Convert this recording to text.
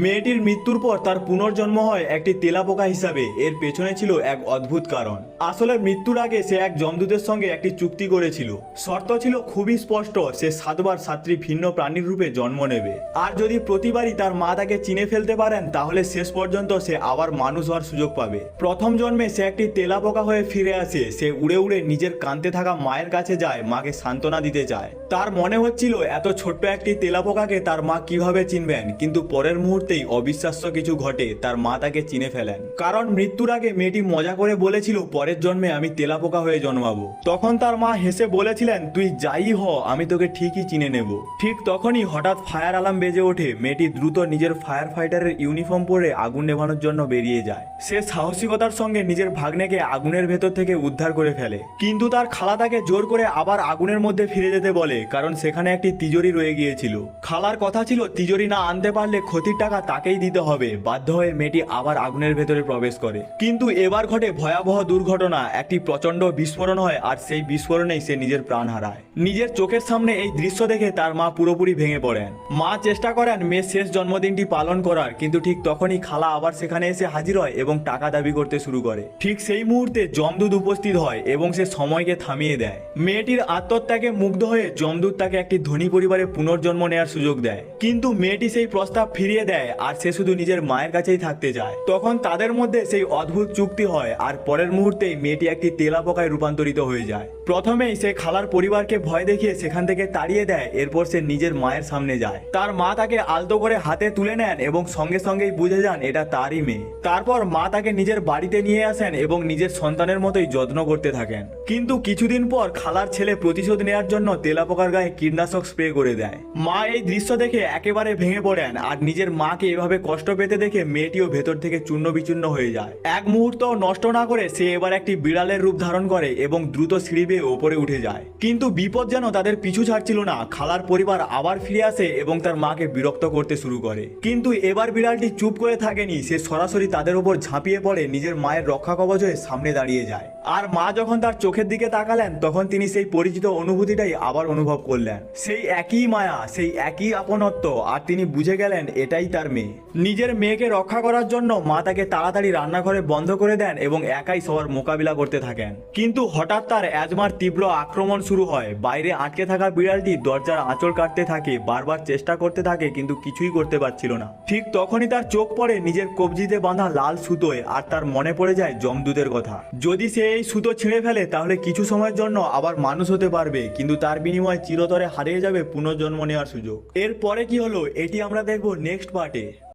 মেয়েটির মৃত্যুর পর তার পুনর্জন্ম হয় একটি তেলাপোকা হিসাবে। এর পেছনে ছিল এক অদ্ভুত কারণ। আসলে মৃত্যুর আগে সে এক যমদূতের সঙ্গে একটি চুক্তি করেছিল। শর্ত ছিল খুবই স্পষ্ট, সে 7বার 7টি ভিন্ন প্রাণীর রূপে জন্ম নেবে, আর যদি প্রতিবারই তার মা তাকে চিনে ফেলতে পারেন তাহলে শেষ পর্যন্ত সে আবার মানুষ হওয়ার সুযোগ পাবে। প্রথম জন্মে সে একটি তেলাপোকা হয়ে ফিরে আসে। সে উড়ে উড়ে নিজের কাঁদতে থাকা মায়ের কাছে যায়, মাকে সান্ত্বনা দিতে চায়। তার মনে হচ্ছিল এত ছোট্ট একটি তেলাপোকাকে তার মা কিভাবে চিনবেন, কিন্তু পরের মুহূর্তেই অবিশ্বাস্য কিছু ঘটে। তার মা তাকে চিনে ফেলেন, কারণ মৃত্যুর আগে মেয়েটি মজা করে বলেছিল পরের জন্মে আমি তেলাপোকা হয়ে জন্মাবো। তখন তার মা হেসে বলেছিলেন, তুই যাই হ, আমি তোকে ঠিকই চিনে নেব। ঠিক তখনই হঠাৎ ফায়ার অ্যালার্ম বেজে ওঠে। মেয়েটি দ্রুত নিজের ফায়ার ফাইটারের ইউনিফর্ম পরে আগুন নেভানোর জন্য বেরিয়ে যায়। সে সাহসিকতার সঙ্গে নিজের ভাগ্নেকে আগুনের ভেতর থেকে উদ্ধার করে ফেলে, কিন্তু তার খালা তাকে জোর করে আবার আগুনের মধ্যে ফিরে যেতে বলে, কারণ সেখানে একটি তিজোরি রয়ে গিয়েছিল। খালার কথা ছিল তিজোরি না আনতে পারলে ক্ষতির টাকা তাকেই দিতে হবে। বাধ্য হয়ে মেয়েটি আবার আগুনের ভেতরে প্রবেশ করে, কিন্তু এবার ঘটে ভয়াবহ দুর্ঘটনা। একটি প্রচন্ড বিস্ফোরণ হয়, আর সেই বিস্ফোরণেই সে নিজের প্রাণ হারায়। নিজের চোখের সামনে এই দৃশ্য দেখে তার মা পুরোপুরি ভেঙে পড়েন। মা চেষ্টা করেন মেয়ের শেষ জন্মদিনটি পালন করার, কিন্তু ঠিক তখনই খালা আবার সেখানে এসে হাজির হয় এবং টাকা দাবি করতে শুরু করে। ঠিক সেই মুহূর্তে যমদূত উপস্থিত হয় এবং সে সময়কে থামিয়ে দেয়। মেয়েটির আত্মত্যাগে মুগ্ধ হয়ে যমদূত তাকে একটি ধনী পরিবারে পুনর্জন্ম নেওয়ার সুযোগ দেয়, কিন্তু মেয়েটি সেই প্রস্তাব ফিরিয়ে দেয়, আর সে শুধু নিজের মায়ের কাছেই থাকতে চায়। তখন তাদের মধ্যে সেই অদ্ভুত চুক্তি হয়, আর পরের মুহূর্তেই মেয়েটি একটি তেলাপোকায় রূপান্তরিত হয়ে যায়। প্রথমেই সে খালার পরিবারকে ভয় দেখিয়ে সেখান থেকে তাড়িয়ে দেয়। এরপর সে নিজের মায়ের সামনে যায়। তার মা তাকে আলতো করে হাতে তুলে নেন এবং সঙ্গে সঙ্গেই বুঝে যান এটা তারই মেয়ে। তারপর মা তাকে নিজের বাড়িতে নিয়ে আসেন এবং নিজের সন্তানের মতোই যত্ন করতে থাকেন। কিন্তু কিছুদিন পর খালার ছেলে প্রতিশোধ নেওয়ার জন্য তেলাপোকার গায়ে কীটনাশক স্প্রে করে দেয়। মা এই দৃশ্য দেখে একেবারে ভেঙে পড়েন, আর নিজের মাকে এভাবে কষ্ট পেতে দেখে মেয়েটিও ভেতর থেকে চূর্ণ বিচূর্ণ হয়ে যায়। এক মুহূর্ত নষ্ট না করে সে এবার একটি বিড়ালের রূপ ধারণ করে এবং দ্রুত সিঁড়ি বেয়ে ওপরে উঠে যায়। কিন্তু বিপদ যেন তাদের পিছু ছাড়ছিল না। খালার পরিবার আবার ফিরে আসে এবং তার মাকে বিরক্ত করতে শুরু করে, কিন্তু এবার বিড়ালটি চুপ করে থাকেনি। সে সরাসরি তাদের উপর ঝাঁপিয়ে পড়ে, নিজের মায়ের রক্ষা কবচ হয়ে সামনে দাঁড়িয়ে যায়। আর মা যখন তার চোখের দিকে তাকালেন তখন তিনি সেই পরিচিত অনুভূতিটাই আবার অনুভব করলেন। সেই একই মায়া, সেই একই আপনত্ব, আর তিনি বুঝে গেলেন এটাই তার মেয়ে। নিজের মেয়েকে রক্ষা করার জন্য মা তাকে তাড়াতাড়ি রান্নাঘরে বন্ধ করে দেন এবং একাই সবার মোকাবিলা করতে থাকেন। কিন্তু হঠাৎ তার অ্যাজমার তীব্র আক্রমণ শুরু হয়। বাইরে আটকে থাকা বিড়ালটি দরজার আঁচড় কাটতে থাকে, বারবার চেষ্টা করতে থাকে, কিন্তু কিছুই করতে পারছিল না। ঠিক তখনই তার চোখ পড়ে নিজের কবজিতে বাঁধা লাল সুতোয়, আর তার মনে পড়ে যায় যমদূতের কথা। যদি সে এই সুতো ছিঁড়ে ফেলে তাহলে কিছু সময়ের জন্য আবার মানুষ হতে পারবে, কিন্তু তার বিনিময়ে চিরতরে হারিয়ে যাবে পুনর্জন্ম নেওয়ার সুযোগ। এরপরে কি হলো এটি আমরা দেখবো নেক্সট পার্টে।